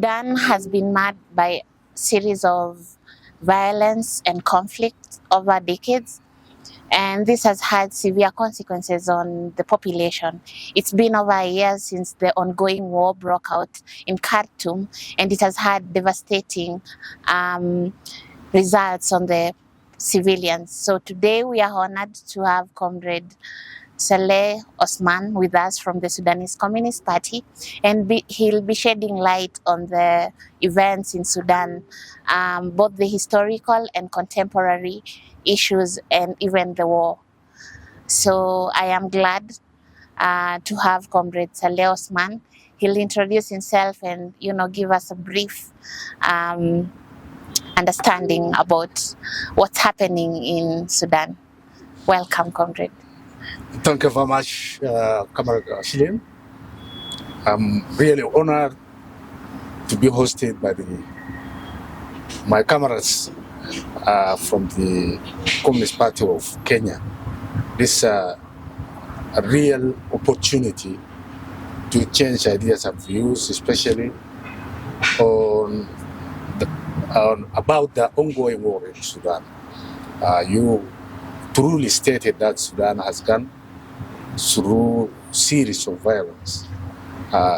Sudan has been marred by a series of violence and conflict over decades, and this has had severe consequences on the population. It's been over a year since the ongoing war broke out in Khartoum, and it has had devastating results on the civilians. So today we are honored to have Comrade Sahil Osman with us from the Sudanese Communist Party, and he'll be shedding light on the events in Sudan, both the historical and contemporary issues and even the war. So I am glad to have Comrade Sahil Osman. He'll introduce himself and give us a brief understanding about what's happening in Sudan. Welcome, Comrade. Thank you very much, Comrade Shilim. I'm really honored to be hosted by my comrades from the Communist Party of Kenya. This is a real opportunity to change ideas and views, especially about the ongoing war in Sudan. You truly stated that Sudan has gone through a series of violence.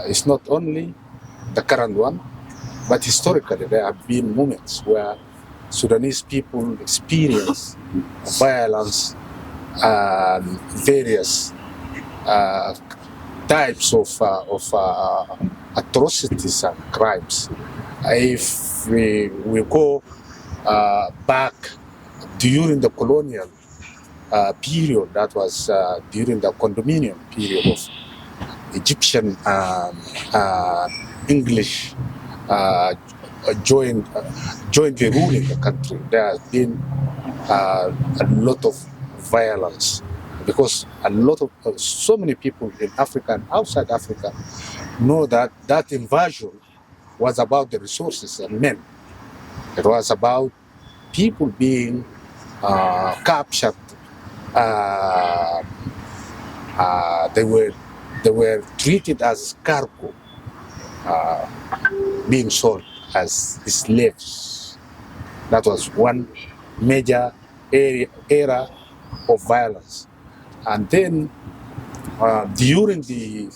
It's not only the current one, but historically there have been moments where Sudanese people experience violence and various types of atrocities and crimes. If we go back during the colonial period, that was during the condominium period of Egyptian English jointly ruling the country, there has been a lot of violence, because so many people in Africa and outside Africa know that that invasion was about the resources and men. It was about people being captured. They were treated as cargo, being sold as slaves. That was one major era of violence. And then during the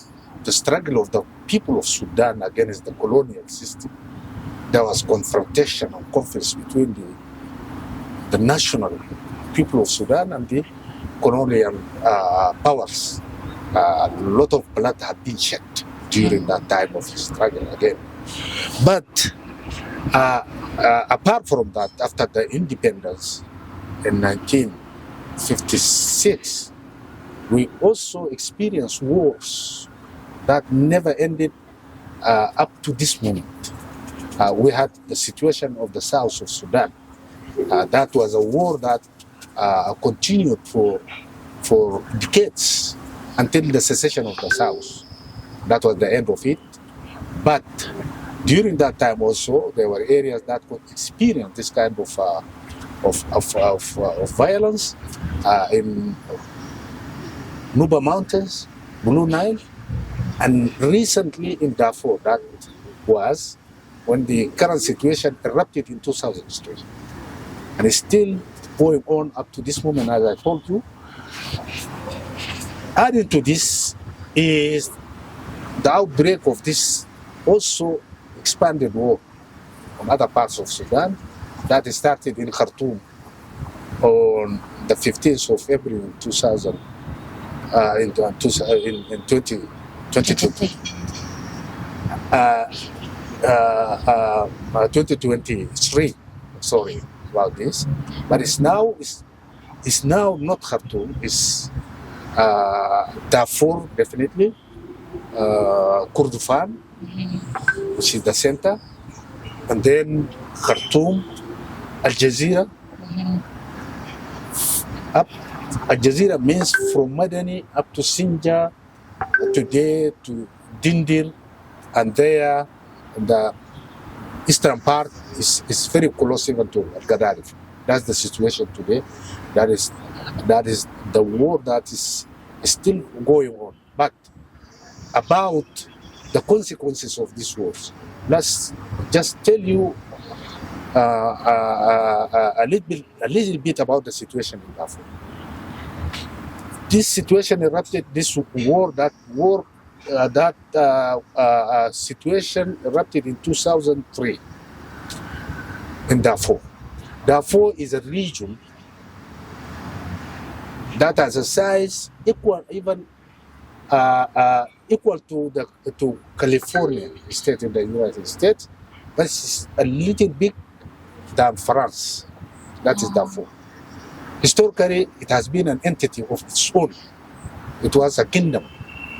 struggle of the people of Sudan against the colonial system, there was confrontation and conflicts between the national people of Sudan and the colonial powers. A lot of blood had been shed during that time of struggle again. But apart from that, after the independence in 1956, we also experienced wars that never ended up to this moment. We had the situation of the south of Sudan. That was a war that continued for decades until the secession of the south. That was the end of it. But during that time also, there were areas that could experience this kind of violence in Nuba Mountains, Blue Nile, and recently in Darfur. That was when the current situation erupted in 2003. And it's still going on up to this moment, as I told you. Adding to this is the outbreak of this also expanded war on other parts of Sudan that started in Khartoum on the 15th of April in 2020. 2023, sorry about this, but it's now not Khartoum, it's Darfur, definitely, Kurdufan, which is the center, and then Khartoum, Al Jazeera. Up Al Jazeera means from Madani up to Sinjar, today to Dindir, and there the eastern part is very close even to Gaddafi. That's the situation today. That is the war that is still going on. But about the consequences of these wars, let's just tell you a little bit about the situation in Darfur. This situation erupted. This situation erupted in 2003 in Darfur. Darfur is a region that has a size equal to California state in the United States, but it's a little big than France. That is Darfur. Historically, it has been an entity of its own. It was a kingdom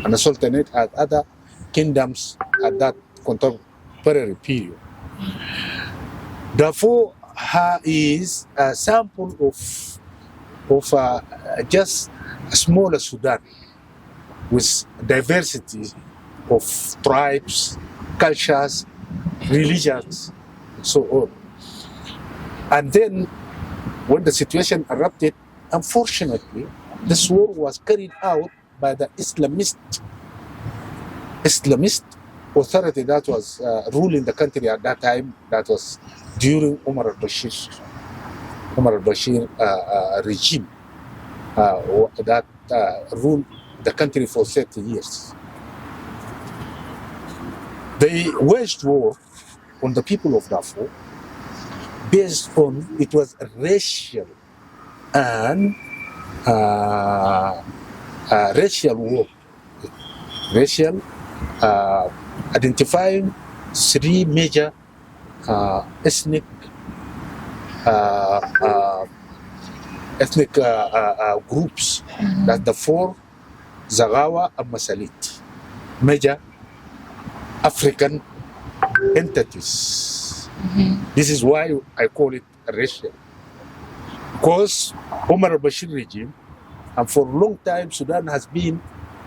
and a sultanate as other kingdoms at that contemporary period. Darfur is a sample of just a smaller Sudan with diversity of tribes, cultures, religions, and so on. And then when the situation erupted, unfortunately, this war was carried out by the Islamist authority that was ruling the country at that time. That was during Omar al-Bashir regime that ruled the country for 30 years. They waged war on the people of Darfur based on it was a racial and racial war. Racial, identifying three major ethnic groups, that the four Zagawa and Masalit, major African entities. This is why I call it racial. Because Omar al-Bashir regime, and for a long time Sudan has been,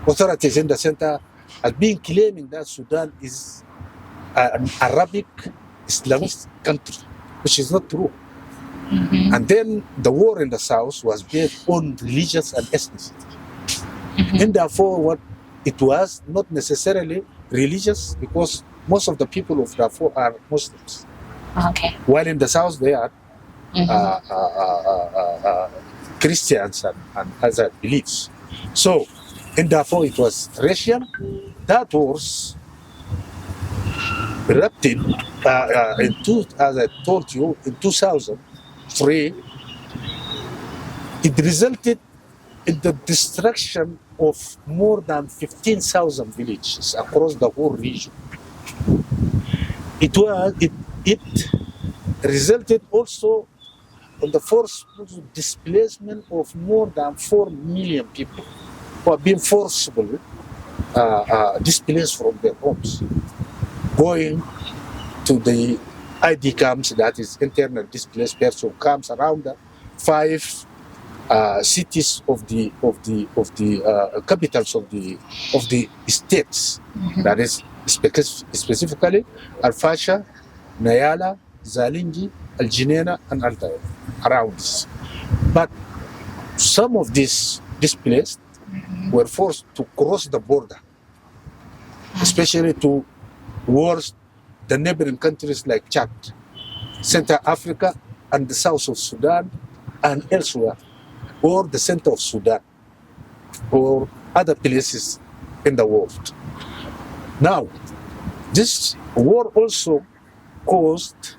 authorities in the center have been claiming that Sudan is an Arabic Islamist country, which is not true. And then the war in the south was based on religious and ethnicity. And therefore, it was not necessarily religious, because most of the people of Darfur are Muslims. Okay. While in the south they are Christians and other beliefs. So in Darfur it was racial. That was erupted as I told you, in 2003. It resulted in the destruction of more than 15,000 villages across the whole region. It resulted also in the forced displacement of more than 4 million people who have been forcibly displaced from their homes, going to the ID camps, that is internal displaced person camps, around the 5 cities of the capitals of the states. That is specifically Al-Fasha, Nayala, Zalingi, Al-Jineina, and Al-Tayr, around this. But some of these displaced were forced to cross the border, especially towards the neighboring countries like Chad, Central Africa, and the south of Sudan, and elsewhere, or the center of Sudan, or other places in the world. Now, this war also caused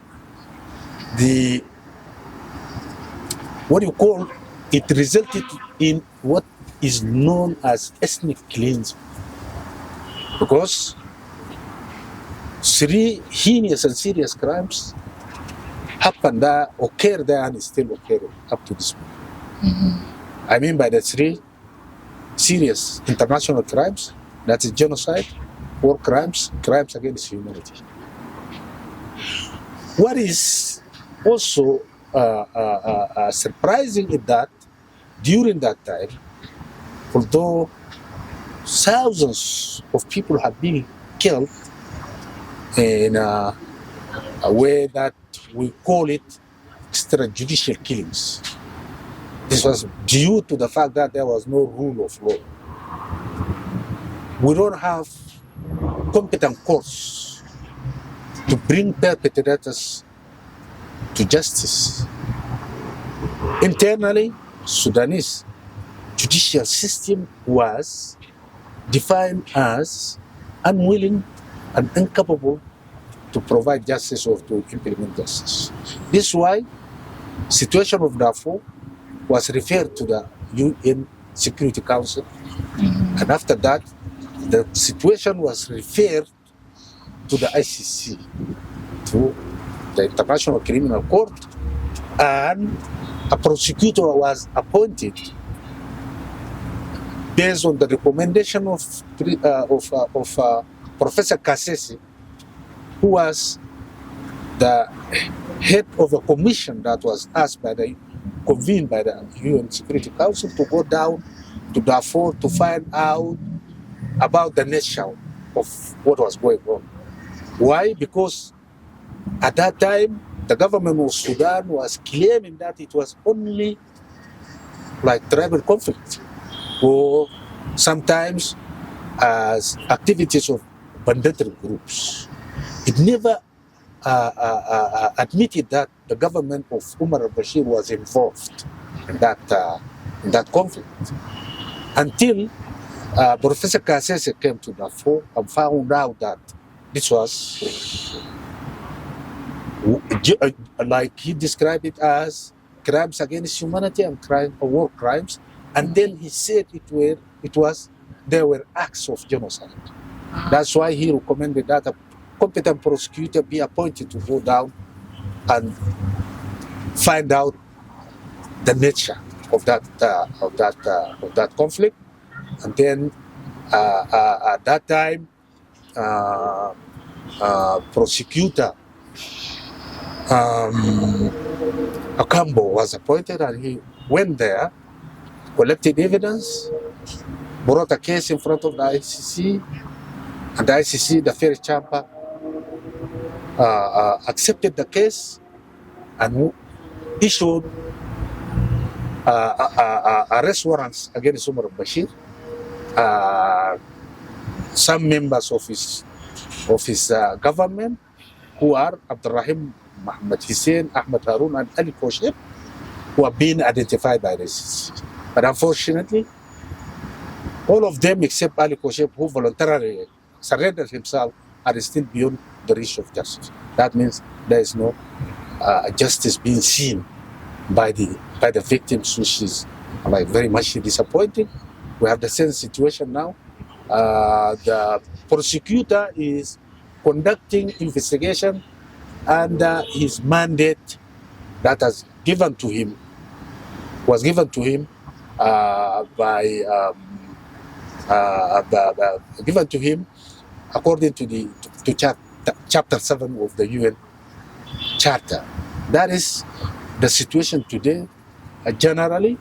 it resulted in what is known as ethnic cleansing, because 3 heinous and serious crimes happened there, occurred there, and still occurring up to this moment. I mean by the 3 serious international crimes, that is genocide, war crimes, crimes against humanity. What is also surprising is that during that time, although thousands of people have been killed in a way that we call it extrajudicial killings, this was due to the fact that there was no rule of law. We don't have competent courts to bring perpetrators to justice. Internally, Sudanese judicial system was defined as unwilling and incapable to provide justice or to implement justice. This is why situation of Darfur was referred to the UN Security Council, and after that, the situation was referred to the ICC, to the International Criminal Court, and a prosecutor was appointed based on the recommendation of Professor Kasese, who was the head of a commission that was convened by the UN Security Council to go down to Darfur to find out about the nature of what was going on. Why? Because at that time, the government of Sudan was claiming that it was only like tribal conflict, or sometimes as activities of banditry groups. It never admitted that the government of Umar al-Bashir was involved in that conflict until Professor Kasese came to Darfur and found out that this was, like he described it as, crimes against humanity and war crimes, and then he said there were acts of genocide. That's why he recommended that a competent prosecutor be appointed to go down and find out the nature of that conflict. And then at that time, prosecutor Akambo was appointed, and he went there, collected evidence, brought a case in front of the ICC, and the ICC, the fair chamber, accepted the case and issued arrest warrants against Umar al-Bashir. Some members of his government, who are Abdurrahim Muhammad Hussein, Ahmed Harun, and Ali Kosheb, who have been identified by the ICC. But unfortunately, all of them except Ali Kosheb, who voluntarily surrendered himself, are still beyond the reach of justice. That means there is no justice being seen by the victims, which is like very much disappointing. We have the same situation now. The prosecutor is conducting investigation under his mandate that was given to him according to chapter 7 of the UN Charter. That is the situation today, generally.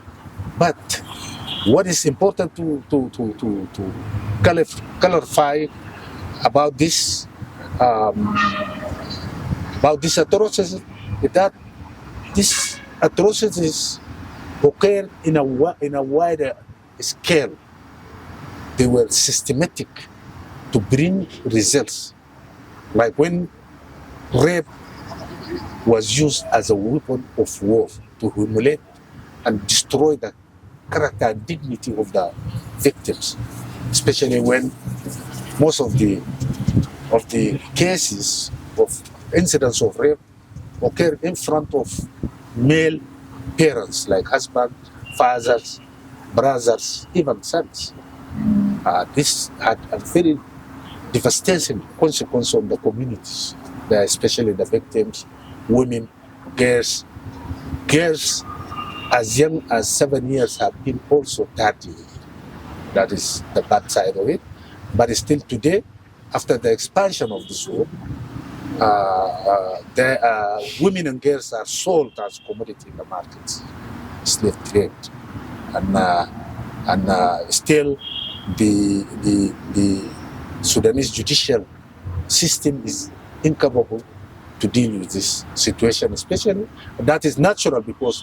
But what is important to clarify about this atrocities is that these atrocities occurred in a wider scale. They were systematic to bring results, like when rape was used as a weapon of war to humiliate and destroy the character and dignity of the victims, especially when most of the cases of incidents of rape occur in front of male parents, like husbands, fathers, brothers, even sons. This had a very devastating consequence on the communities, especially the victims, women, girls. Girls as young as 7 years have been also targeted. That is the bad side of it. But still today, after the expansion of this war, women and girls are sold as commodity in the markets, slave trade, and still the Sudanese judicial system is incapable to deal with this situation, especially. That is natural because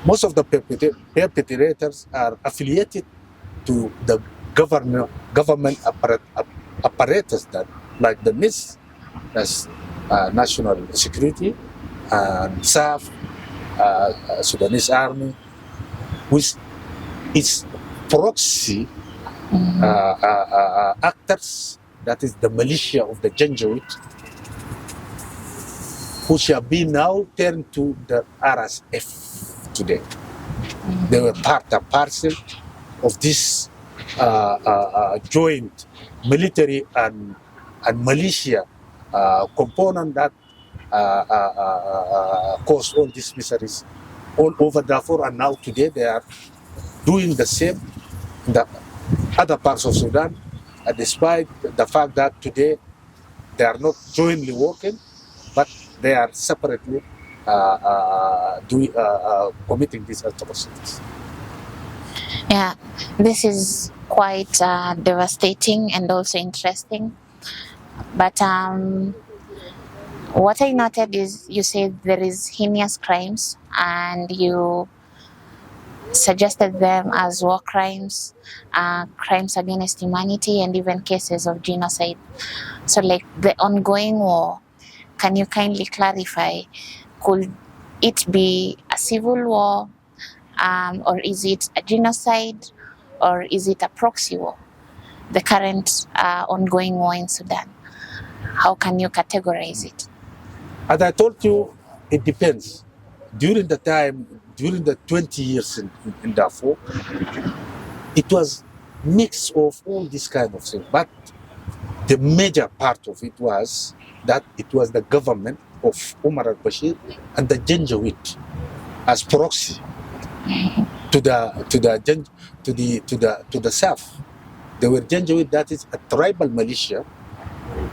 most of the perpetrators are affiliated to the government apparatus, that like the NIS, that's national security, and SAF, Sudanese army, with its proxy actors, that is the militia of the Janjaweed, who shall be now turned to the RSF today. They were part and parcel of this joint military and militia component that caused all these miseries all over Darfur, and now today they are doing the same in the other parts of Sudan, despite the fact that today they are not jointly working, but they are separately committing these atrocities. Yeah, this is quite devastating and also interesting. But what I noted is you said there is heinous crimes, and you suggested them as war crimes, crimes against humanity, and even cases of genocide. So, like the ongoing war, can you kindly clarify, could it be a civil war, or is it a genocide, or is it a proxy war? The current ongoing war in Sudan, how can you categorize it? As I told you, it depends. During the 20 years in Darfur, it was mix of all these kind of things. But the major part of it was that it was the government of Omar al-Bashir and the Janjaweed as proxy to the south. They were Janjaweed, that is a tribal militia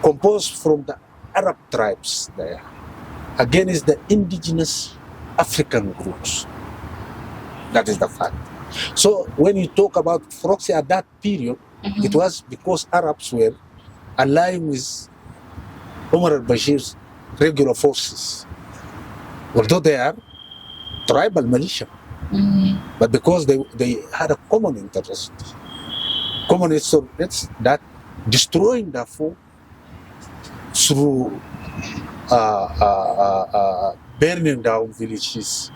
composed from the Arab tribes there against the indigenous African groups. That is the fact. So when you talk about proxy at that period, it was because Arabs were allying with Omar al-Bashir's regular forces, although they are tribal militia, but because they had a common interest. Common interest that destroying Darfur through burning down villages,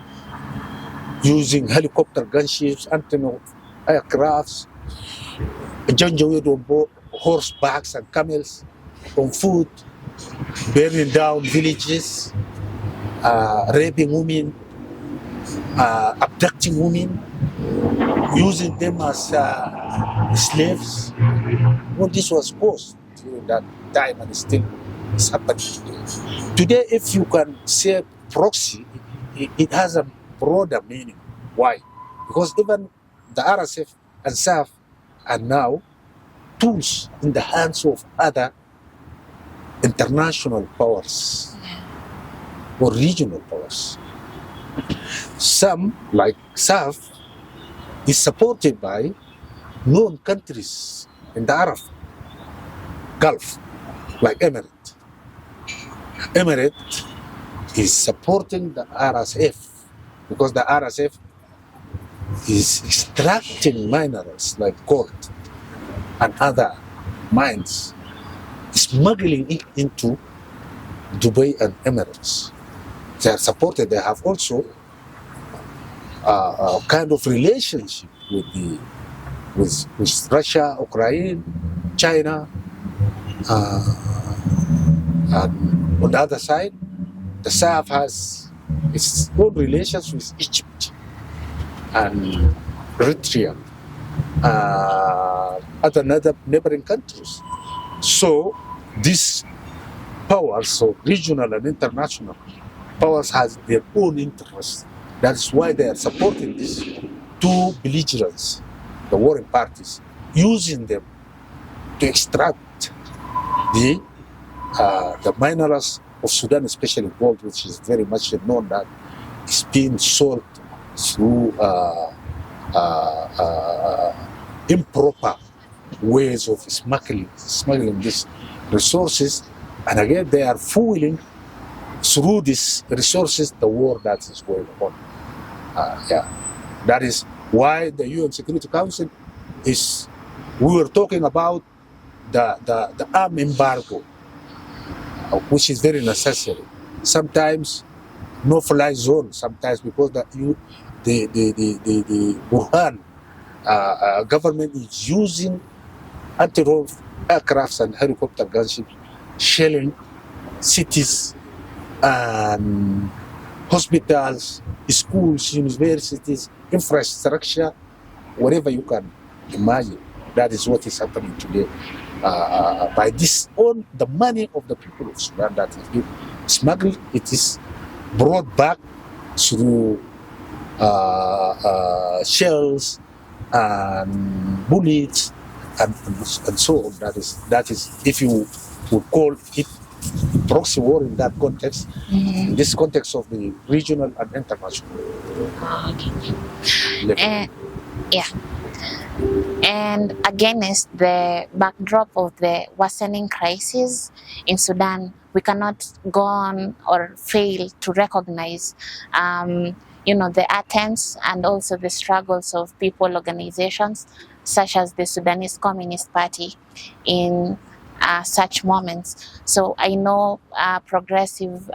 using helicopter gunships, anti-tank aircrafts, Janjaweed on board horsebacks and camels on foot, burning down villages, raping women, abducting women, using them as slaves. All this was caused during that time, and still is happening today. Today, if you can say proxy, it has a broader meaning. Why? Because even the RSF and SAF are now tools in the hands of other international powers or regional powers. Some, like SAF, is supported by known countries in the Arab Gulf, like Emirates. Emirates is supporting the RSF because the RSF is extracting minerals like gold and other mines, smuggling it into Dubai and Emirates. They are supported. They have also a kind of relationship with Russia, Ukraine, China, and on the other side, the SAF has its own relations with Egypt and Eritrea, other neighboring countries. So these powers, so regional and international powers, has their own interests. That's why they are supporting these two belligerents, the warring parties, using them to extract the minerals of Sudan, especially gold, which is very much known that is being sold through improper ways of smuggling these resources, and again they are fueling through these resources the war that is going on. That is why the UN Security Council is. We were talking about the arm embargo which is very necessary. Sometimes no-fly zone. Sometimes because the Burhan government is using anti-drone aircrafts and helicopter gunships, shelling cities and hospitals, schools, universities, infrastructure, whatever you can imagine. That is what is happening today. By this, all the money of the people of Sudan that is being smuggled, it is brought back through shells and bullets and so on. That is, if you would call it proxy war in that context, in this context of the regional and international. And yeah. And against the backdrop of the worsening crisis in Sudan, we cannot go on or fail to recognize, the attempts and also the struggles of people, organizations such as the Sudanese Communist Party in such moments. So I know progressive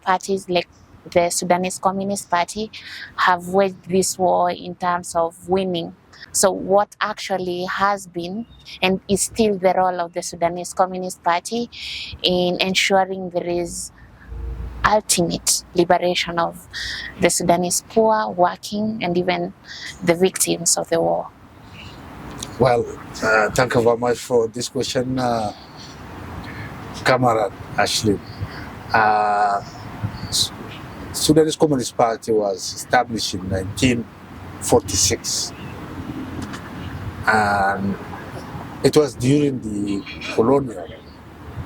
parties like the Sudanese Communist Party have waged this war in terms of winning. So what actually has been and is still the role of the Sudanese Communist Party in ensuring there is ultimate liberation of the Sudanese poor, working, and even the victims of the war? Well, thank you very much for this question, Comrade Ashley. Sudanese Communist Party was established in 1946, and it was during the colonial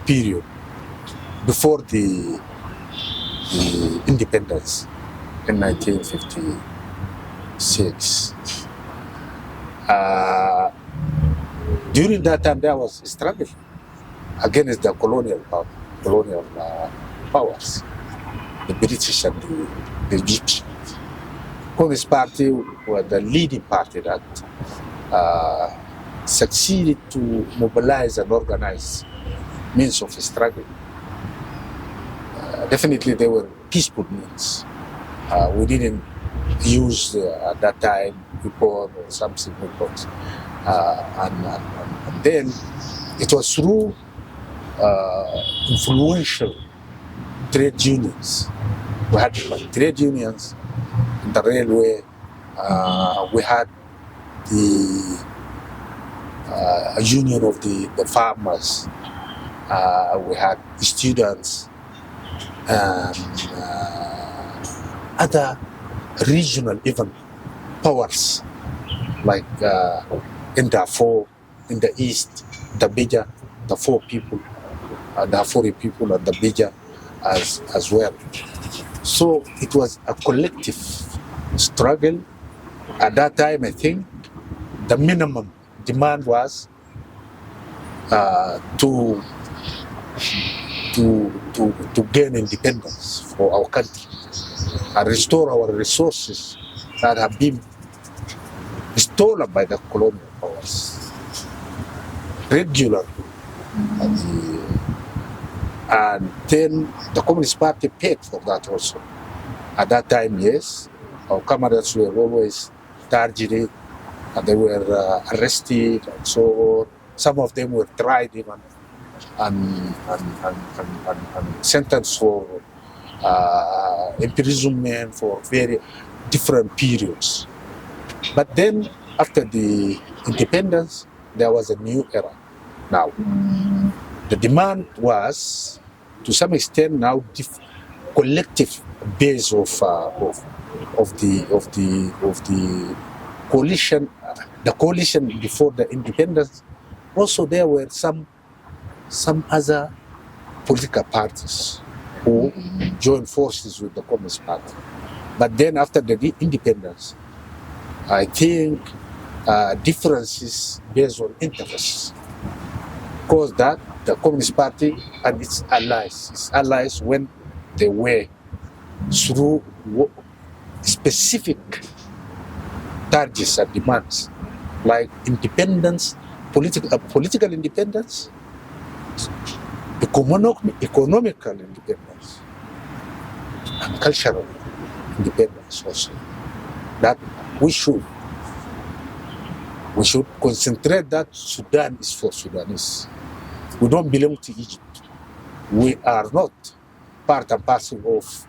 period, before the independence in 1956. During that time, there was a struggle against the colonial powers, the British and the Egyptians. Communist Party was the leading party that succeeded to mobilize and organize means of struggle. Definitely, they were peaceful means. We didn't use at that time report or something reports, and then it was through influential trade unions. We had trade unions in the railway. We had the union of the farmers. We had students and other regional even powers, like in Darfur, in the east, the Bija, the four people, the Darfuri people and the Bija as well. So it was a collective struggle. At that time, I think the minimum demand was to gain independence for our country and restore our resources that have been stolen by the colonial powers regularly. And then the Communist Party paid for that also. At that time, yes, our comrades were always targeted and they were arrested and so on. Some of them were tried even and sentenced for imprisonment for very different periods. But then, after the independence, there was a new era. Now, the demand was, to some extent, now collective base of the coalition. The coalition before the independence. Also, there were some other political parties who joined forces with the Communist Party. But then, after the independence, I think differences based on interests caused that the Communist Party and its allies when they were through specific targets and demands, like independence, political independence, economical independence and cultural independence also. That we should concentrate that Sudan is for Sudanese. We don't belong to Egypt. We are not part and parcel of,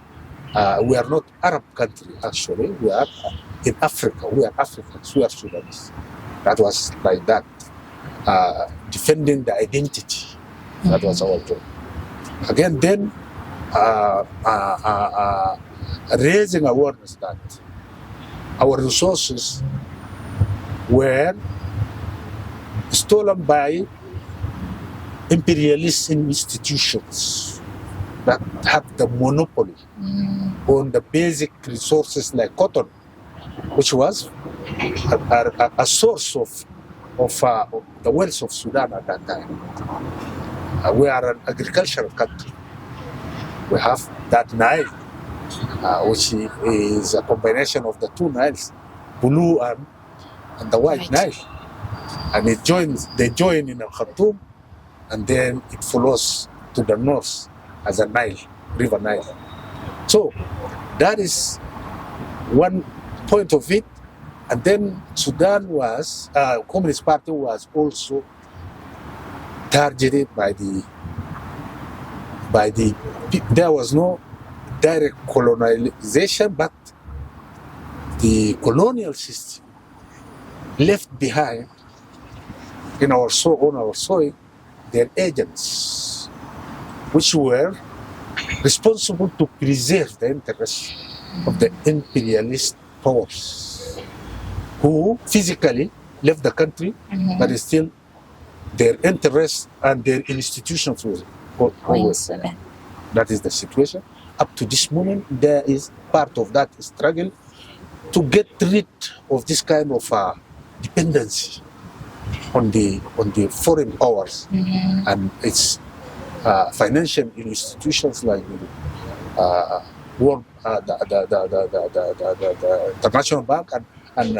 we are not Arab country actually. We are in Africa. We are Africans. We are Sudanese. That was like that. Defending the identity. That was our job. Again, then raising awareness that our resources were stolen by imperialist institutions that had the monopoly on the basic resources like cotton, which was a source of the wealth of Sudan at that time. We are an agricultural country. We have that Nile, which is a combination of the two Niles, blue and the white Nile. And they join in Khartoum, and then it flows to the north as a Nile, River Nile. So that is one point of it. And then Sudan was, Communist Party was also targeted by the, there was no direct colonization, but the colonial system left behind on our soil their agents, which were responsible to preserve the interests of the imperialist powers, who physically left the country, but still their interests and their institutions were always there. That is the situation. Up to this moment, there is part of that struggle to get rid of this kind of dependency on the foreign powers and its financial institutions like the International Bank and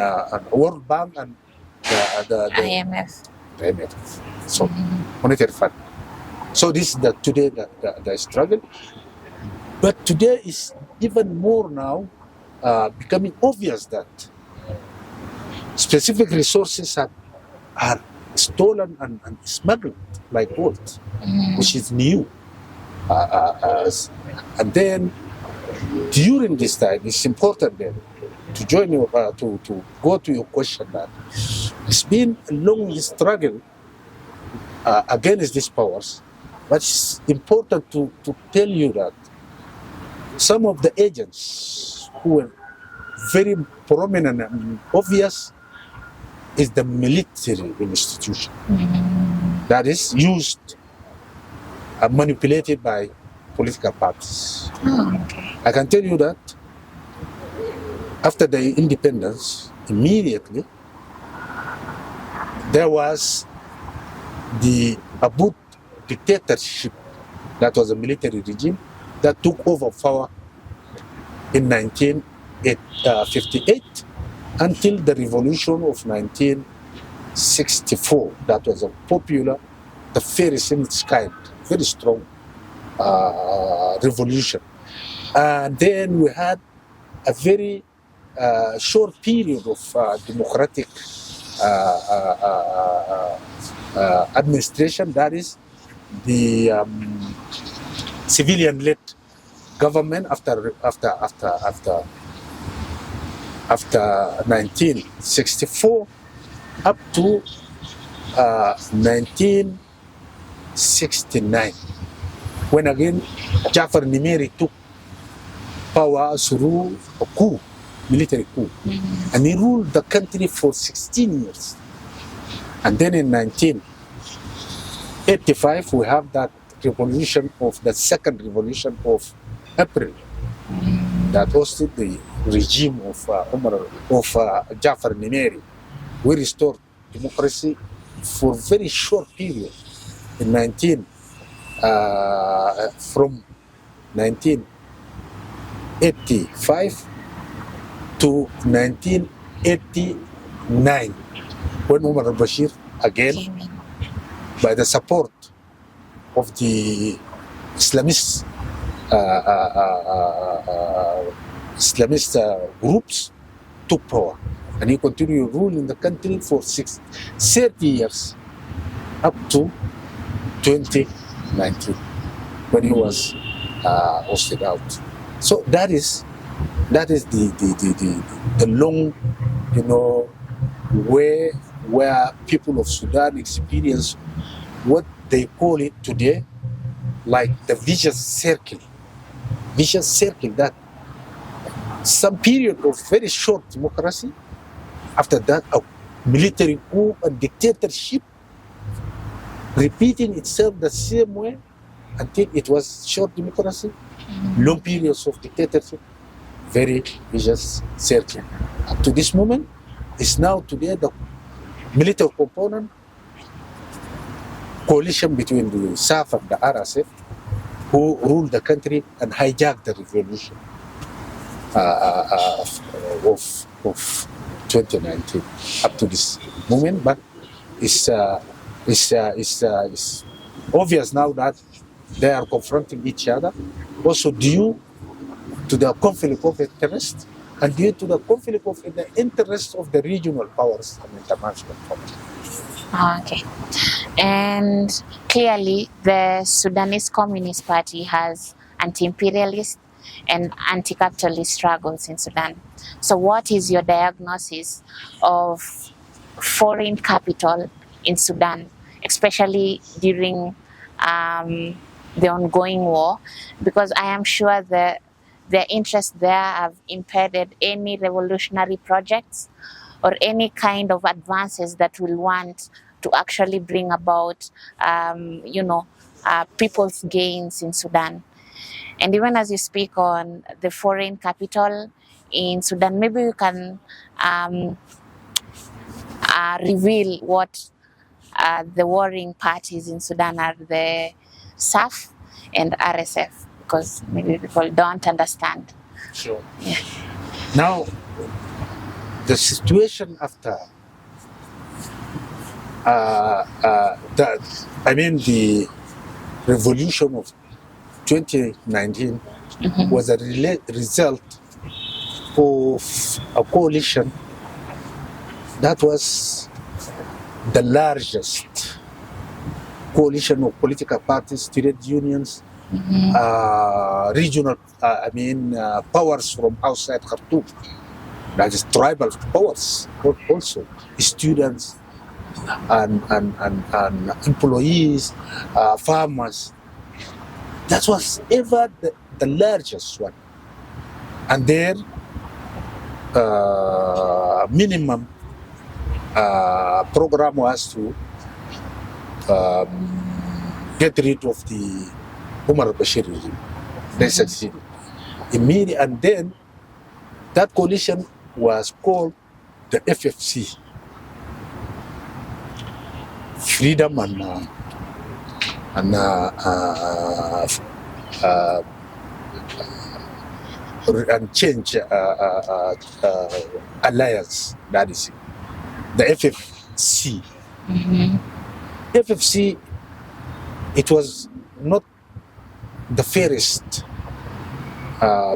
World Bank and the IMF. So monetary fund. So this is today the struggle. But today is even more now becoming obvious that specific resources are stolen and smuggled like gold, which is new. And then during this time, it's important then to join you, to go to your question that it's been a long struggle against these powers, but it's important to tell you that some of the agents who were very prominent and obvious is the military institution that is used and manipulated by political parties. I can tell you that after the independence, immediately there was the Abud dictatorship, that was a military regime that took over power in 1958 until the revolution of 1964. That was a popular, the fairest in its kind, very strong revolution. And then we had a very short period of democratic administration, that is the civilian-led government after 1964 up to 1969, when again Jafar Nimeri took power through a coup, military coup, and he ruled the country for 16 years. And then in 1985 we have that revolution of the second revolution of April that hosted the regime of Jafar Nimeri. We restored democracy for a very short period in from 1985 to 1989, when Umar al-Bashir again, by the support of the Islamist groups took power, and he continued ruling the country for 30 years up to 2019 when he was hosted out. So that is the long, way where people of Sudan experience what they call it today like the vicious circle that some period of very short democracy, after that a military coup and dictatorship repeating itself the same way until it was short democracy, long periods of dictatorship, very vicious circle. Up to this moment, is now today the military component coalition between the SAF and the RSF who ruled the country and hijacked the revolution of 2019 up to this moment. But it's obvious now that they are confronting each other, also due to the conflict of interest and due to the conflict of the interest of the regional powers and international powers. Okay. And clearly, the Sudanese Communist Party has anti-imperialist and anti-capitalist struggles in Sudan. So what is your diagnosis of foreign capital in Sudan, especially during the ongoing war? Because I am sure that their interests there have impeded any revolutionary projects or any kind of advances that will want to actually bring about, people's gains in Sudan. And even as you speak on the foreign capital in Sudan, maybe you can reveal what the warring parties in Sudan are, the SAF and RSF, because maybe people don't understand. Sure. Yeah. Now, the situation after the revolution of 2019 was a result of a coalition that was the largest coalition of political parties, student unions, regional, powers from outside Khartoum. That is tribal powers, also students and employees, farmers. That was ever the largest one, and their minimum program was to get rid of the Umar al-Bashir regime. They succeeded immediately, and then that coalition was called the FFC, Freedom and Change Alliance. That is it. The FFC. FFC, it was not the fairest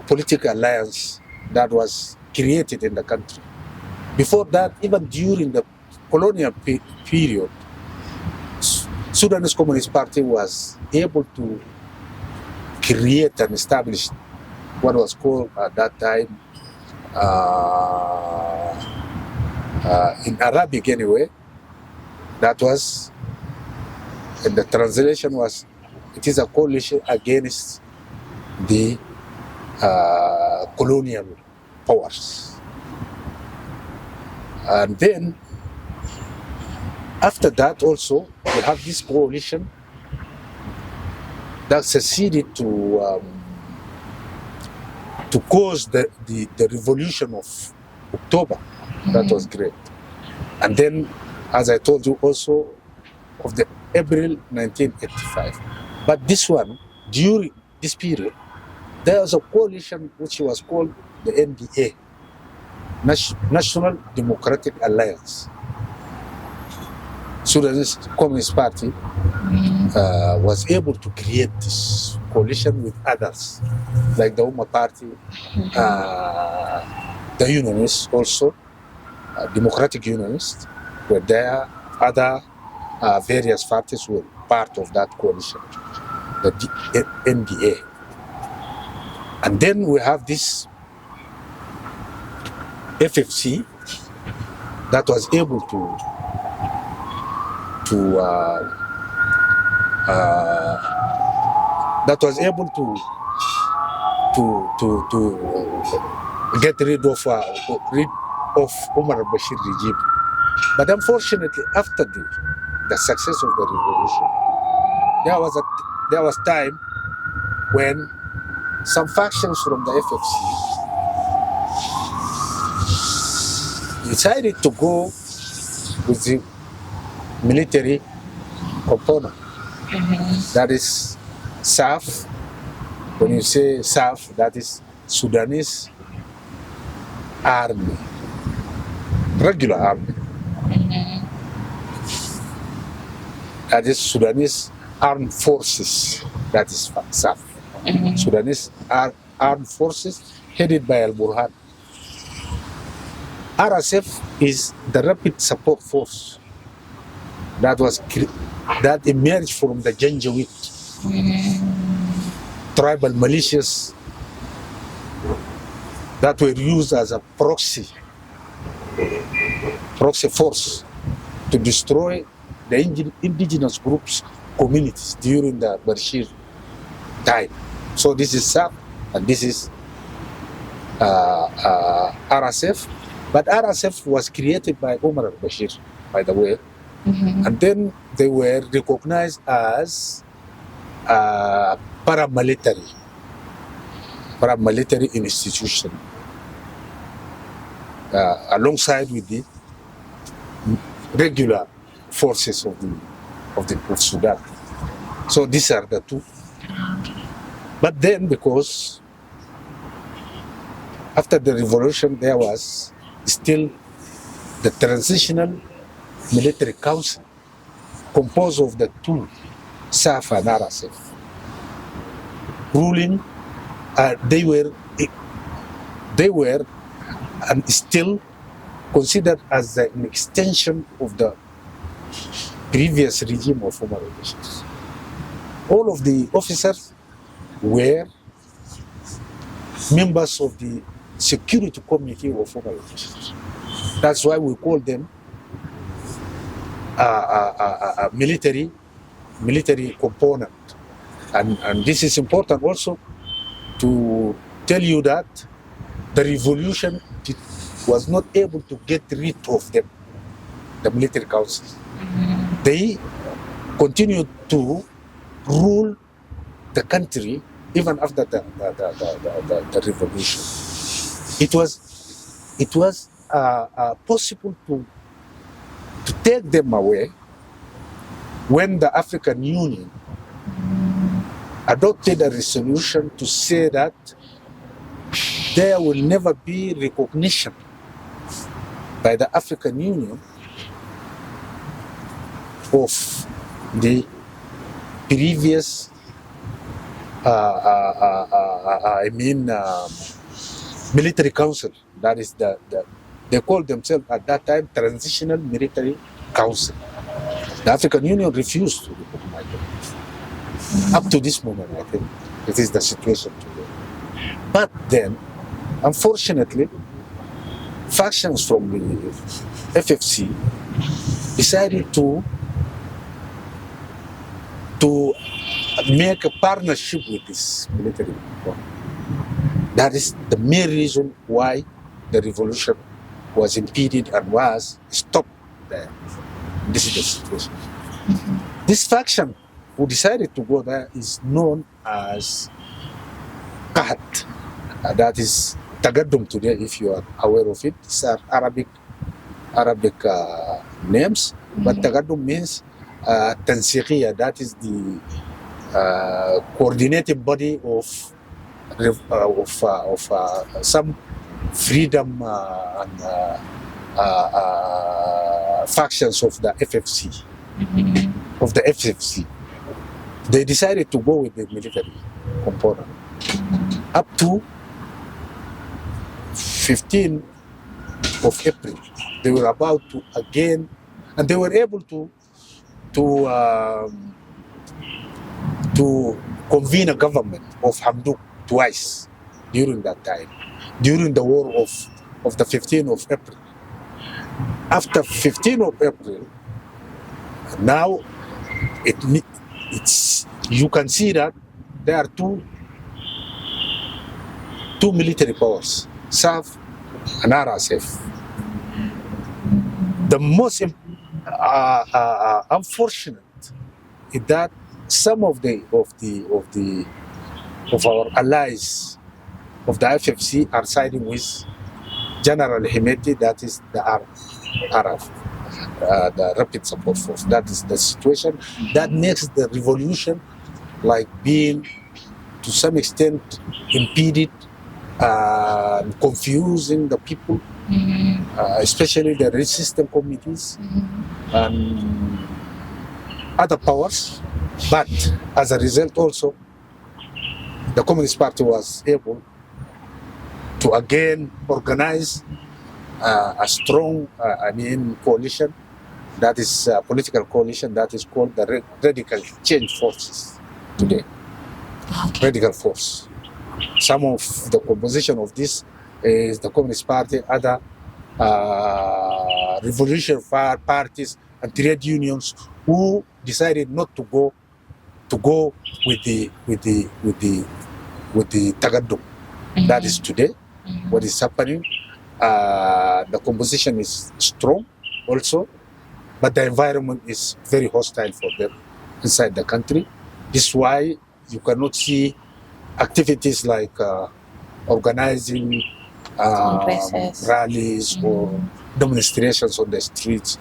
political alliance that was created in the country. Before that, even during the colonial period, Sudanese Communist Party was able to create and establish what was called at that time, in Arabic anyway, that was, and the translation was, it is a coalition against the colonial powers. And then, after that also, we have this coalition that succeeded to cause the revolution of October. That was great. And then, as I told you also, of the April 1985. But this one, during this period, there was a coalition which was called the NDA, National Democratic Alliance. Sudanese Communist Party was able to create this coalition with others, like the Umma Party, the Unionists also, Democratic Unionists were there, other various parties were part of that coalition, the NDA. And then we have this FFC that was able to get rid of Omar al-Bashir regime. But unfortunately, after the success of the revolution, there was time when some factions from the FFC decided to go with the military component. That is SAF. When you say SAF, that is Sudanese army, regular army. That is Sudanese armed forces. That is SAF. Sudanese armed forces headed by Al-Burhan. RSF is the rapid support force that emerged from the Janjaweed tribal militias that were used as a proxy force to destroy the indigenous groups, communities during the Bashir time. So this is SAP and this is RSF. But RSF was created by Omar al-Bashir, by the way, and then they were recognized as paramilitary institution alongside with the regular forces of Sudan. So these are the two. But then, because after the revolution, there was still the transitional military council composed of the two, SAF and RSF, ruling. They were and still considered as an extension of the previous regime of Omar al-Bashir. All of the officers were members of the security committee of Omar al-Bashir. That's why we call them a military component. And this is important also to tell you that the revolution was not able to get rid of them, the military council. They continued to rule the country even after the revolution. It was possible to take them away when the African Union adopted a resolution to say that there will never be recognition by the African Union of the previous military council. That is they called themselves at that time Transitional Military Council. The African Union refused to recognize them. Up to this moment, I think it is the situation today. But then, unfortunately, factions from the FFC decided to make a partnership with this military group. That is the main reason why the revolution was impeded and was stopped there. This is the situation. This faction who decided to go there is known as Qahat. That is Tagaddum today, if you are aware of it. These are Arabic names, but Tagaddum means Tansiqiyya. That is the coordinating body of some freedom and factions of the FFC. of the FFC. They decided to go with the military component. Up to 15 of April, they were about to again, and they were able to convene a government of Hamdok twice during that time, during the war of the 15th of April. After 15th of April, now it's you can see that there are two military powers, SAF and RSF. The most unfortunate is that some of our allies of the FFC are siding with General Hemeti, that is the RF, the Rapid Support Force. That is the situation. That makes the revolution like being, to some extent, impeded, confusing the people, especially the resistance committees and other powers. But as a result also, the Communist Party was able to again organize a strong, coalition, that is a political coalition that is called the Radical Change Forces today. Okay. Radical Force. Some of the composition of this is the Communist Party, other revolutionary parties and trade unions who decided not to go with the Tagaddum. That is today. What is happening? The composition is strong also, but the environment is very hostile for them inside the country. This is why you cannot see activities like organizing rallies or demonstrations on the streets.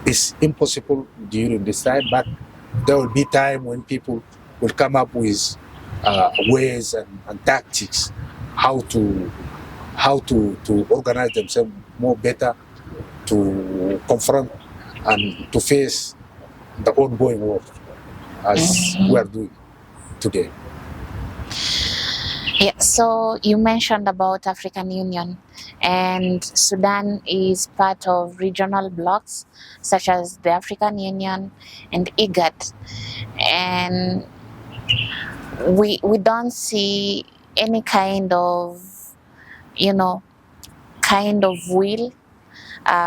It's impossible during this time, but there will be time when people will come up with ways and tactics how to organize themselves more better to confront and to face the ongoing war as we are doing today. Yeah, so you mentioned about African Union, and Sudan is part of regional blocs such as the African Union and IGAD, and we don't see any kind of will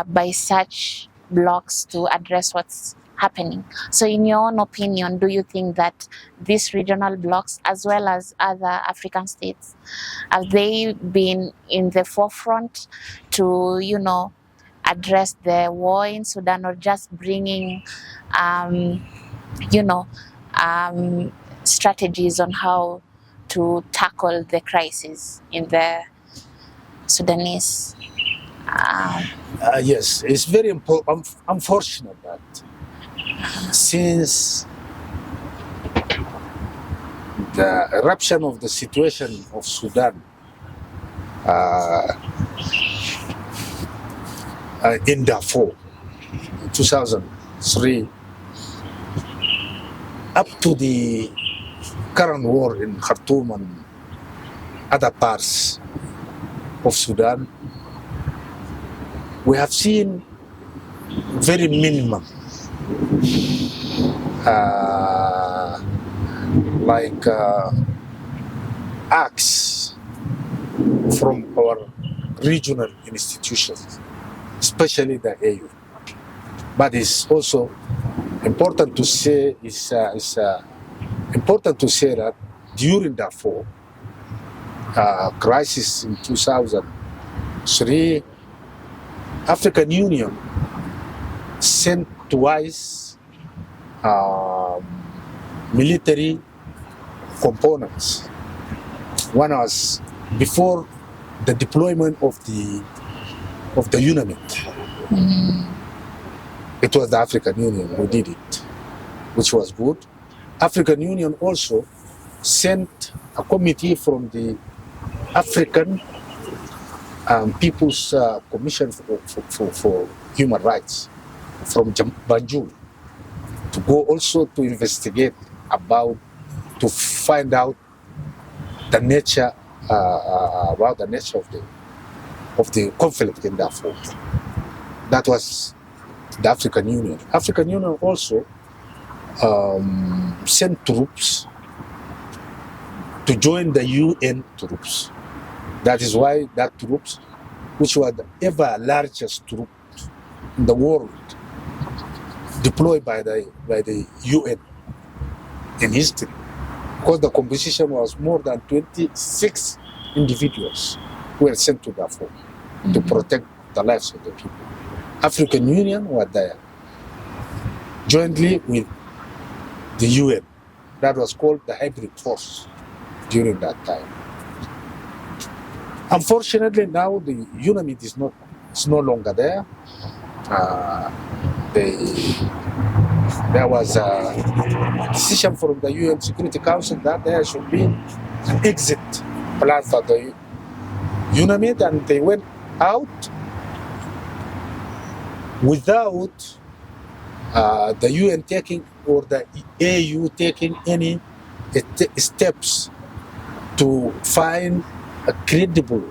by such blocs to address what's happening. So in your own opinion, do you think that these regional blocs, as well as other African states, have they been in the forefront to, address the war in Sudan, or just bringing, strategies on how to tackle the crisis in the Sudanese? Yes, it's very unfortunate that since the eruption of the situation of Sudan in Darfur in 2003 up to the current war in Khartoum and other parts of Sudan, we have seen very minimum acts from our regional institutions, especially the AU. But it's also important to say that during Darfur crisis in 2003, African Union sent twice military components. One was before the deployment of the UNAMID. It was the African Union who did it, which was good. African Union also sent a committee from the African People's Commission for Human Rights from Banjul go also to investigate to find out the nature about the nature of the conflict in Darfur. That was the African Union. African Union also sent troops to join the UN troops. That is why that troops, which were the ever largest troops in the world, deployed by the UN in history, because the composition was more than 26 individuals who were sent to Darfur to protect the lives of the people. African Union were there, jointly with the UN. That was called the hybrid force during that time. Unfortunately, now the UNAMID is no longer there. There was a decision from the UN Security Council that there should be an exit plan for the UNAMID, and they went out without the UN taking or the AU taking any steps to find a credible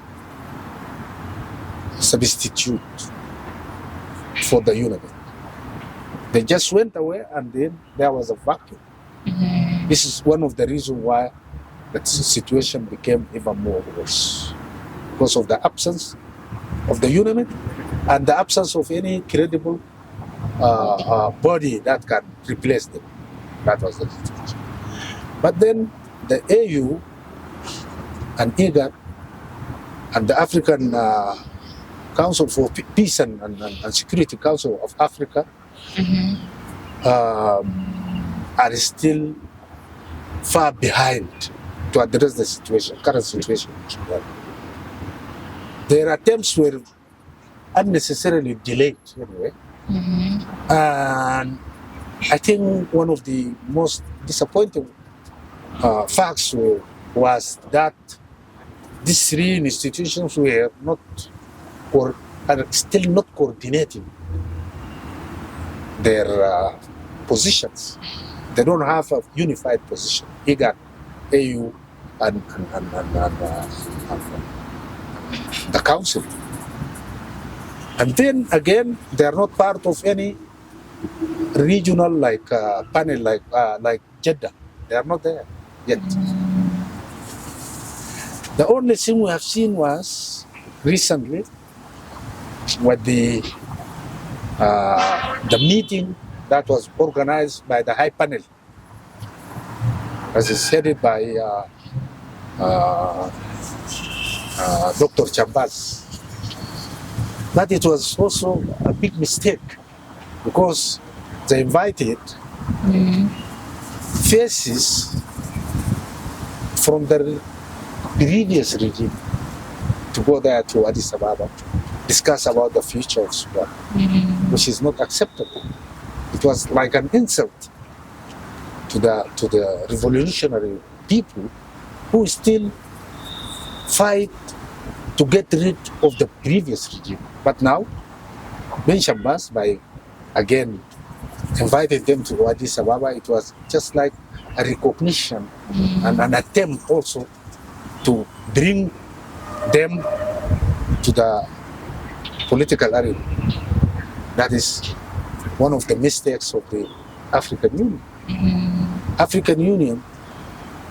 substitute for the UNAMID. They just went away, and then there was a vacuum. This is one of the reasons why the situation became even more worse, because of the absence of the UNAMID and the absence of any credible body that can replace them. That was the situation. But then the AU and IGAD and the African Council for Peace and Security Council of Africa are still far behind to address the current situation. Their attempts were unnecessarily delayed anyway. And I think one of the most disappointing facts was that these three institutions were not, or are still not coordinating their positions. They don't have a unified position. IGAD, AU, and the Council. And then again, they are not part of any regional panel like Jeddah. They are not there yet. The only thing we have seen was recently with the meeting that was organized by the High Panel, as is headed by Dr. Chambaz. But it was also a big mistake, because they invited faces from the previous regime to go there to Addis Ababa, discuss about the future of Sudan, which is not acceptable. It was like an insult to the revolutionary people who still fight to get rid of the previous regime. But now, Ben Shabbas, by again invited them to Addis Ababa, it was just like a recognition and an attempt also to bring them to the political arena. That is one of the mistakes of the African Union. African Union,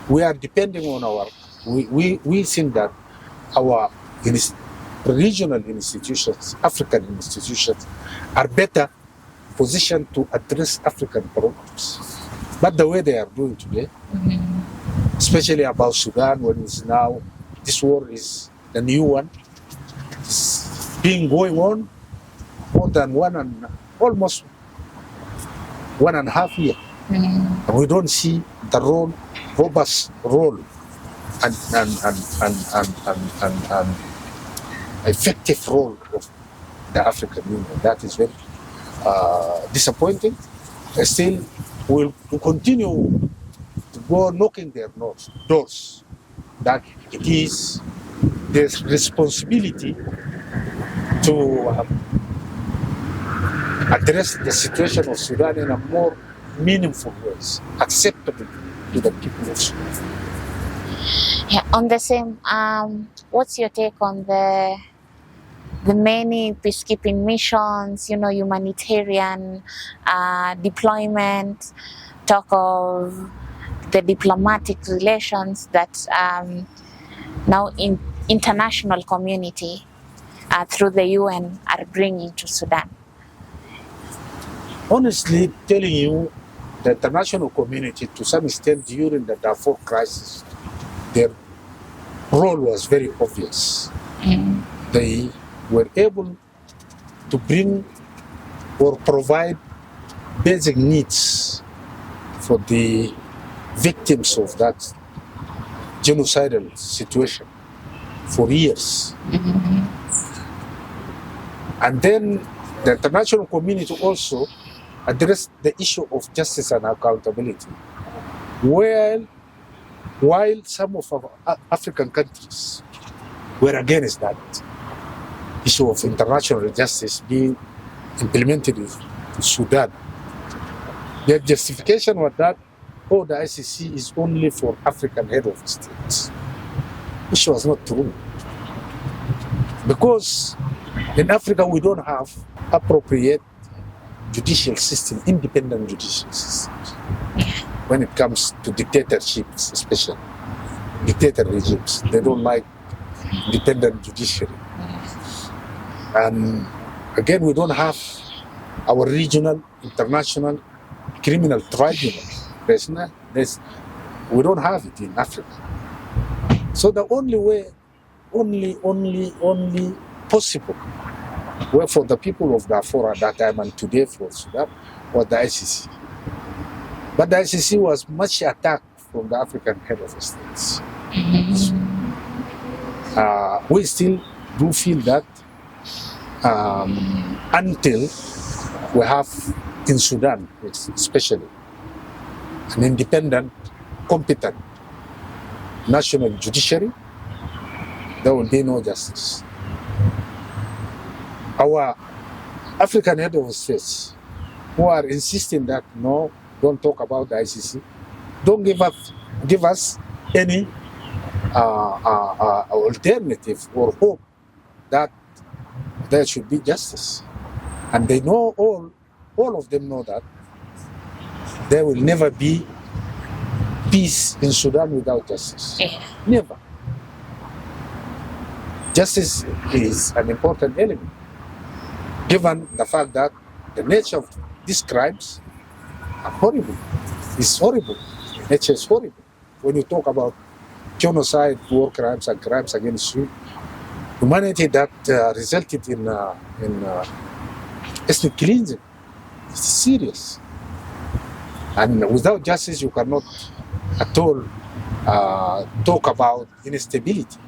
we are depending on we think that our regional institutions, African institutions, are better positioned to address African problems. But the way they are doing today, especially about Sudan, when it's now, this war is the new one, it's been going on more than almost 1.5 years. And we don't see the robust role and effective role of the African Union. That is very disappointing. Still, we'll continue to go knocking their doors. That it is their responsibility to address the situation of Sudan in a more meaningful ways, acceptable to the people of Sudan. Yeah, on the same, what's your take on the many peacekeeping missions, humanitarian deployment, talk of the diplomatic relations that now in international community through the UN are bringing to Sudan? Honestly telling you, the international community, to some extent during the Darfur crisis, their role was very obvious. They were able to bring or provide basic needs for the victims of that genocidal situation for years. And then the international community also addressed the issue of justice and accountability. While some of our African countries were against that issue of international justice being implemented in Sudan, their justification was that, the ICC is only for African head of states, which was not true. Because in Africa, we don't have appropriate judicial system, independent judicial systems. When it comes to dictatorships, especially dictator regimes, they don't like independent judiciary. And again, we don't have our regional, international criminal tribunal. We don't have it in Africa. So the only way, only possible way for the people of Darfur at that time and today for Sudan was the ICC. But the ICC was much attacked from the African head of states. We still do feel that until we have in Sudan, especially, an independent, competent national judiciary, there will be no justice. Our African head of states who are insisting that no, don't talk about the ICC, don't give us any alternative or hope that there should be justice. And they know, all of them know that there will never be peace in Sudan without justice. Never. Justice is an important element, given the fact that the nature of these crimes are horrible. It's horrible. Nature is horrible. When you talk about genocide, war crimes, and crimes against humanity that resulted in ethnic cleansing, it's serious. And without justice, you cannot at all talk about instability.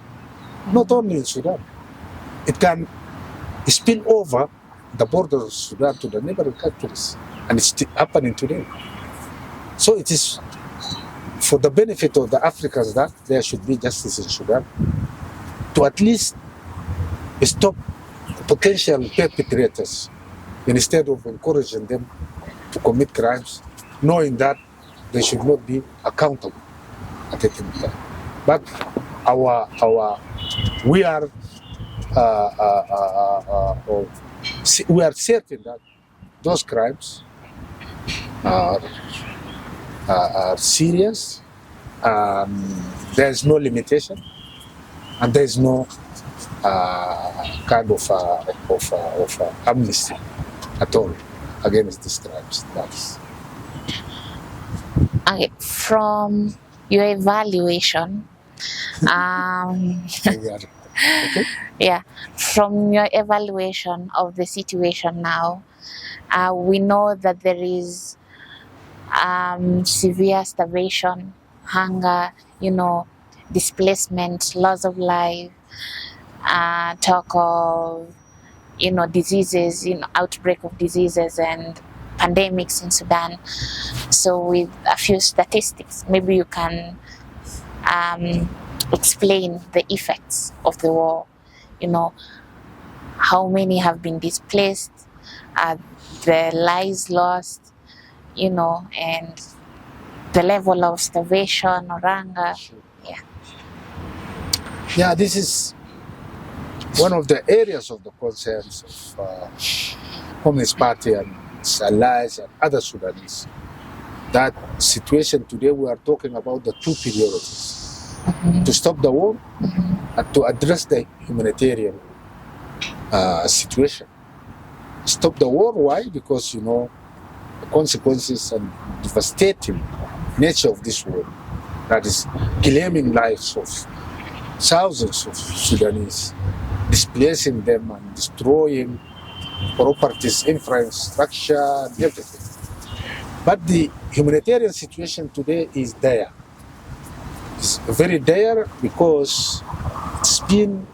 Not only in Sudan, it can spill over the border of Sudan to the neighboring countries, and it's happening today. So it is for the benefit of the Africans that there should be justice in Sudan to at least stop potential perpetrators instead of encouraging them to commit crimes, knowing that they should not be accountable at any time. But we are certain that those crimes are serious. There is no limitation, and there is no kind of amnesty at all against these crimes. That's Okay, from your evaluation, okay. yeah, from your evaluation of the situation now, we know that there is severe starvation, hunger, displacement, loss of life, talk of, diseases, outbreak of diseases and pandemics in Sudan. So with a few statistics, maybe you can explain the effects of the war. How many have been displaced, the lives lost, you know, and the level of starvation or hunger. Yeah. Yeah, this is one of the areas of the concerns of Communist Party and its allies and other Sudanese. That situation today, we are talking about the two priorities: to stop the war and to address the humanitarian situation. Stop the war, why? Because, you know, the consequences and devastating nature of this war, that is claiming lives of thousands of Sudanese, displacing them and destroying properties, infrastructure, and everything. But the humanitarian situation today is dire. It's very dire because it's been,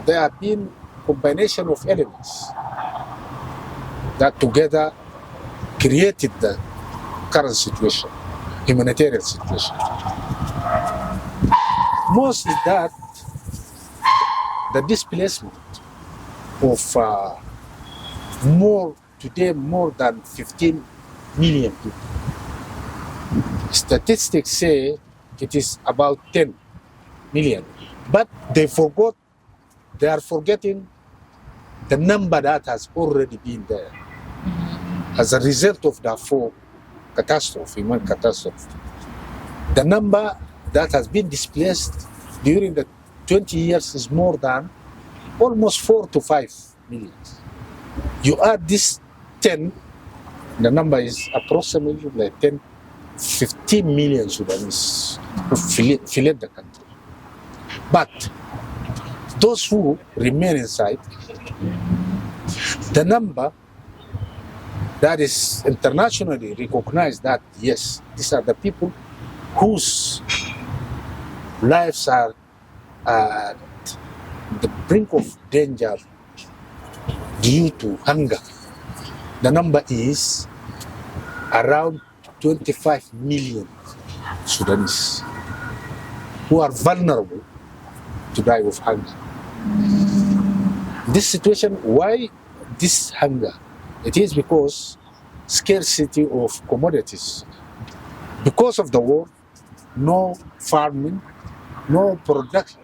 there have been combination of elements that together created the current situation, humanitarian situation. Most is that the displacement of more than 15 million people. Statistics say it is about 10 million, but they are forgetting the number that has already been there as a result of Darfur catastrophe, human catastrophe. The number that has been displaced during the 20 years is more than almost 4 to 5 million. You add this 10, the number is approximately like 10, 15 million Sudanese who fled the country. But those who remain inside, the number that is internationally recognized, that yes, these are the people whose lives are at the brink of danger due to hunger. The number is around 25 million Sudanese who are vulnerable to die of hunger. This situation, why this hunger? It is because scarcity of commodities. Because of the war, no farming, no production,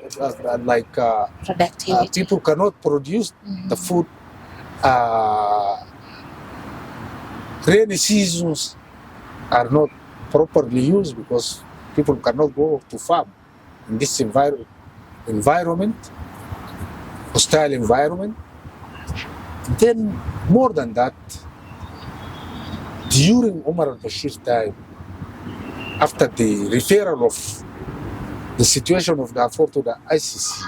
Productivity. people cannot produce the food. Rainy seasons are not properly used because people cannot go to farm in this environment, hostile environment. Then, more than that, during Omar al-Bashir's time, after the referral of the situation of Darfur to the ICC,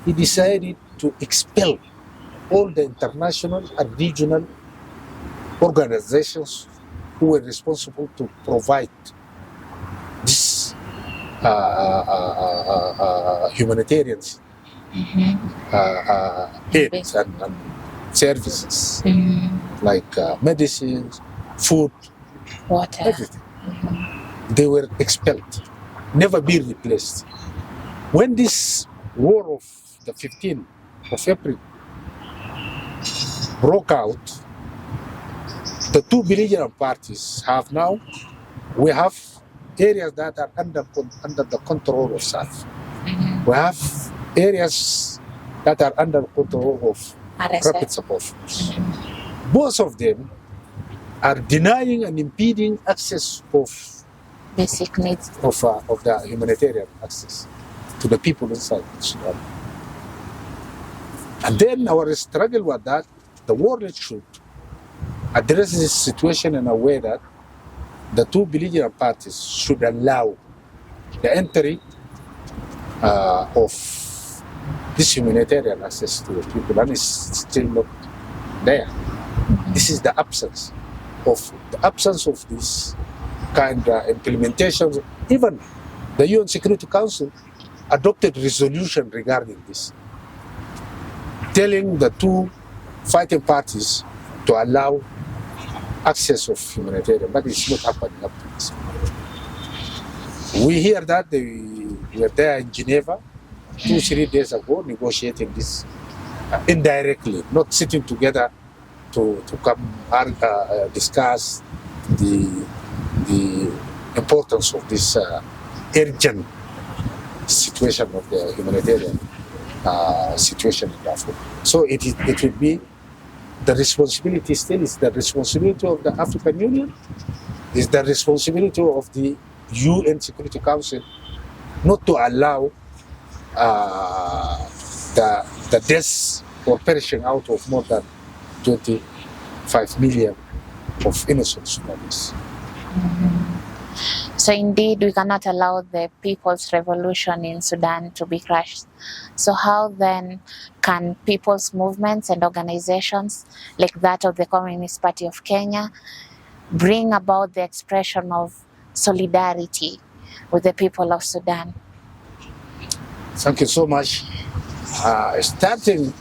he decided to expel all the international and regional organizations who were responsible to provide this humanitarian aid and services, like medicines, food, Water. everything. They were expelled, never be replaced. When this war of the 15th of April broke out, the two belligerent parties we have areas that are under the control of SAF. We have areas that are under control of rapid support force. Both of them are denying and impeding access of Basic needs. of the humanitarian access to the people inside Sudan. And then our struggle was that the world should address this situation in a way that the two belligerent parties should allow the entry of this humanitarian access to the people, and it's still not there. This is the absence of this kind of implementation. Even the UN Security Council adopted resolution regarding this, telling the two fighting parties to allow access of humanitarian, but it's not happening up to this point. We hear that they were there in Geneva 2-3 days ago negotiating this indirectly, not sitting together to come and discuss the importance of this urgent situation of the humanitarian situation in Darfur. So it will be the responsibility still is the responsibility of the African Union, is the responsibility of the UN Security Council not to allow the deaths or perishing out of more than 25 million of innocent Sudanese. So indeed, we cannot allow the people's revolution in Sudan to be crushed. So how then can people's movements and organizations like that of the Communist Party of Kenya bring about the expression of solidarity with the people of Sudan? Thank you so much. Starting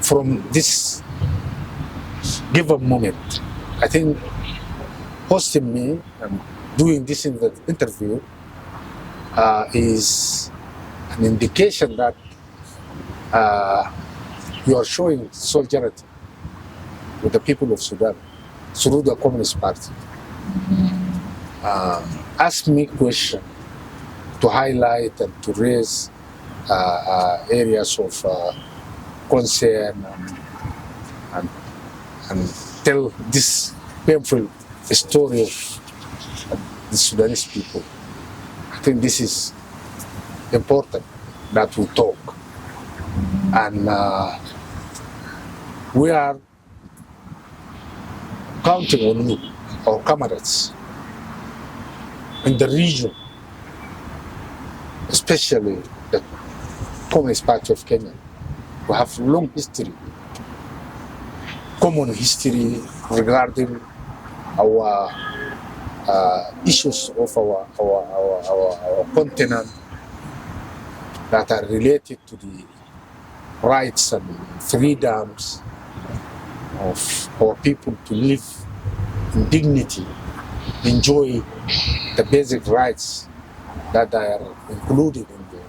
from this given moment, I think hosting me and doing this in the interview is an indication that you are showing solidarity with the people of Sudan through the Communist Party. Ask me questions to highlight and to raise areas of concern and tell this painful story of the Sudanese people. I think this is important that we talk. And we are counting on you, our comrades in the region, especially the Communist Party of Kenya. We have long history, common history regarding our issues of our continent that are related to the rights and freedoms of our people to live in dignity, enjoy the basic rights that are included in the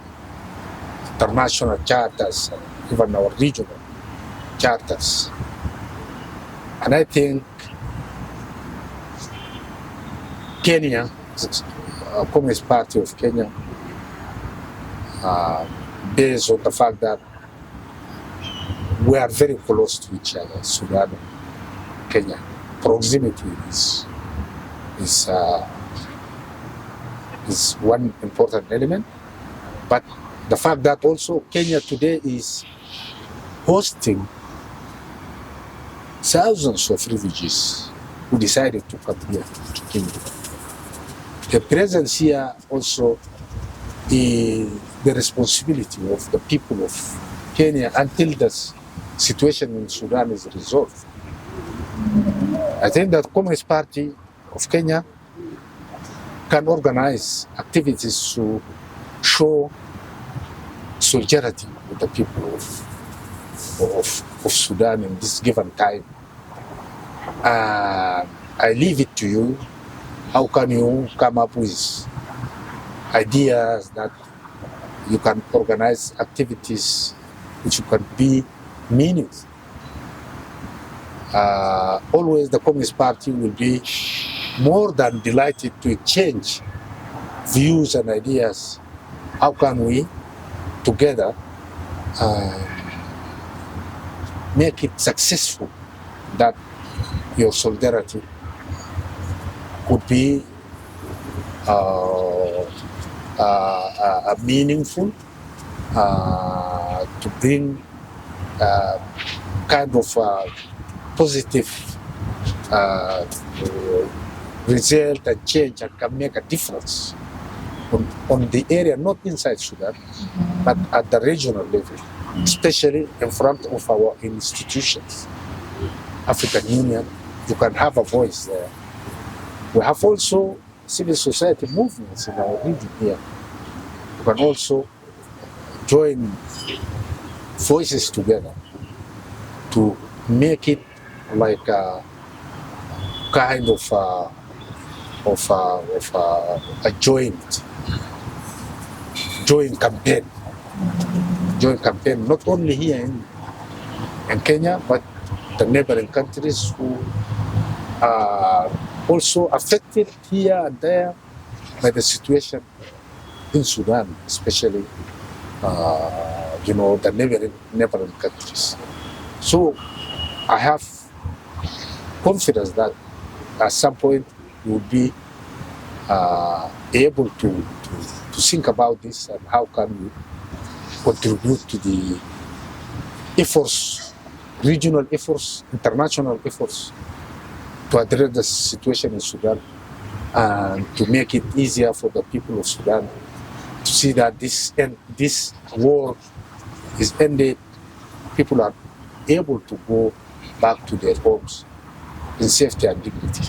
international charters and even our regional charters. And I think Kenya, Communist Party of Kenya, based on the fact that we are very close to each other, Sudan and Kenya. Proximity is one important element, but the fact that also Kenya today is hosting thousands of refugees who decided to come here to Kenya. The presence here also is the responsibility of the people of Kenya until the situation in Sudan is resolved. I think that Communist Party of Kenya can organize activities to show solidarity with the people of Sudan in this given time. I leave it to you. How can you come up with ideas that you can organize activities which can be meaningful? Always the Communist Party will be more than delighted to exchange views and ideas. How can we together make it successful that your solidarity could be meaningful, to bring kind of positive result and change, and can make a difference on the area, not inside Sudan, but at the regional level, especially in front of our institutions. African Union, you can have a voice there. We have also civil society movements in our region here. You can also join voices together to make it like a kind of a joint campaign, not only here in Kenya, but the neighboring countries who are also affected here and there by the situation in Sudan, especially, the neighboring countries. So I have confidence that at some point we will be able to think about this and how can we contribute to the efforts, regional efforts, international efforts to address the situation in Sudan and to make it easier for the people of Sudan to see that this war is ended. People are able to go back to their homes in safety and dignity.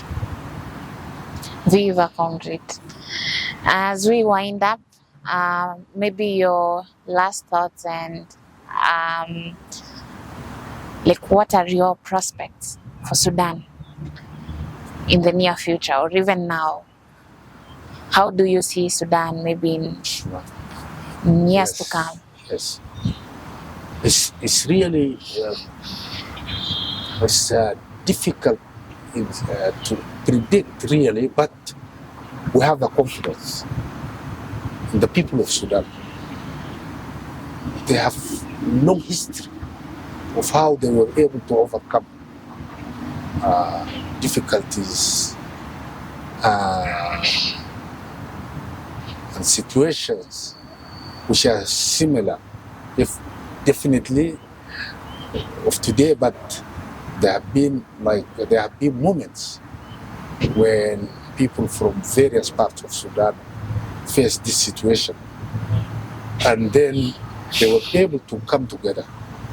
Viva, Comrade. As we wind up, maybe your last thoughts and what are your prospects for Sudan in the near future or even now? How do you see Sudan maybe in years to come? Yes. It's really difficult to predict really, but we have the confidence in the people of Sudan. They have long history of how they were able to overcome difficulties and situations which are similar, if definitely of today, but there have been moments when people from various parts of Sudan faced this situation, and then they were able to come together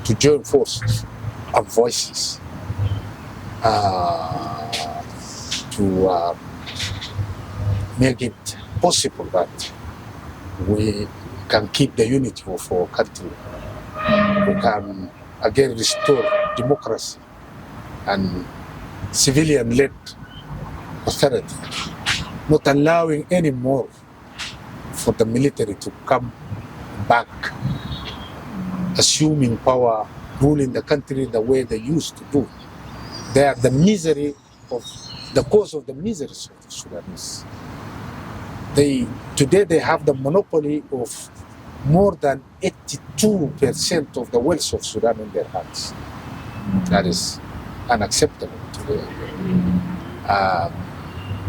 to join forces and voices to make it possible that we can keep the unity of our country. We can again restore democracy and civilian-led authority, not allowing any more for the military to come back, assuming power, ruling the country the way they used to do. They are the cause of the miseries of the Sudanese. Today they have the monopoly of more than 82% of the wealth of Sudan in their hands. That is unacceptable today.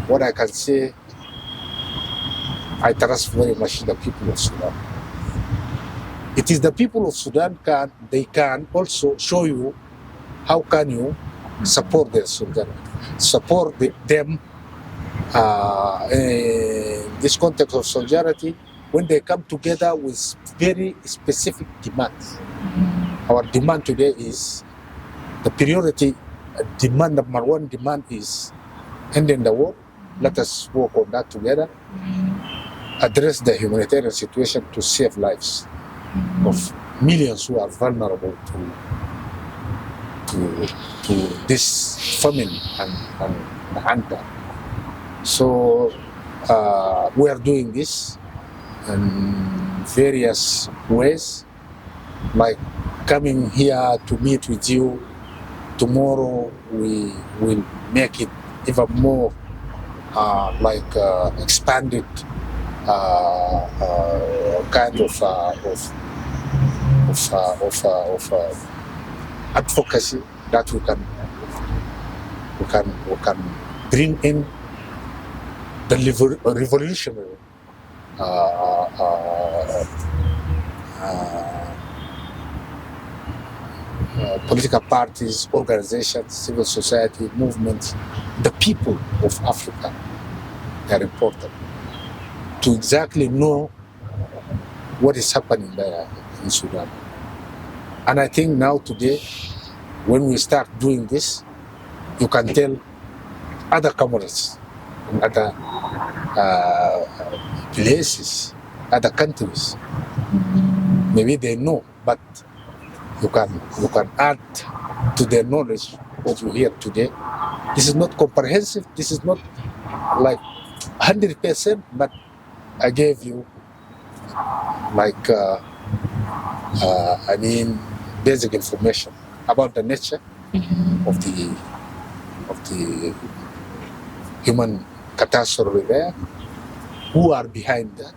What I can say, I trust very much the people of Sudan. It is the people of Sudan they can also show you how can you support their solidarity, support them in this context of solidarity when they come together with very specific demands. Our demand today is the priority demand, number one demand is ending the war. Let us work on that together. Address the humanitarian situation to save lives of millions who are vulnerable to this famine and hunger. So we are doing this in various ways, like coming here to meet with you. Tomorrow we will make it even more expanded kind of advocacy that we can bring in the revolutionary political parties, organizations, civil society, movements, the people of Africa. They are important to exactly know what is happening there in Sudan. And I think now today, when we start doing this, you can tell other comrades in other places, other countries. Maybe they know, but you can add to their knowledge what you hear today. This is not comprehensive. This is not like 100%, but I gave you basic information about the nature of the human catastrophe there, who are behind that,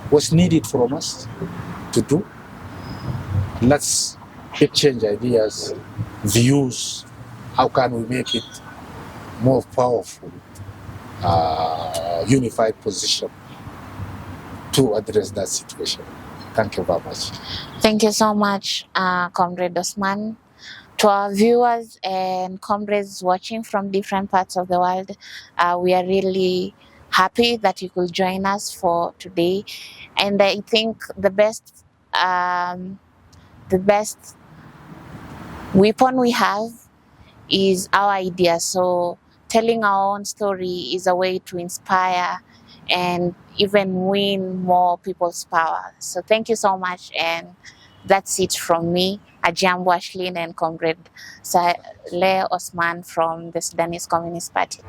what's needed from us to do. Let's exchange ideas, views. How can we make it more powerful, unified position to address that situation? Thank you very much. Thank you so much, Comrade Osman. To our viewers and comrades watching from different parts of the world, we are really happy that you could join us for today. And I think the best weapon we have is our ideas. So telling our own story is a way to inspire and even win more people's power. So thank you so much, and that's it from me, Ajambo Ashlin and Comrade Sahil Osman from the Sudanese Communist Party.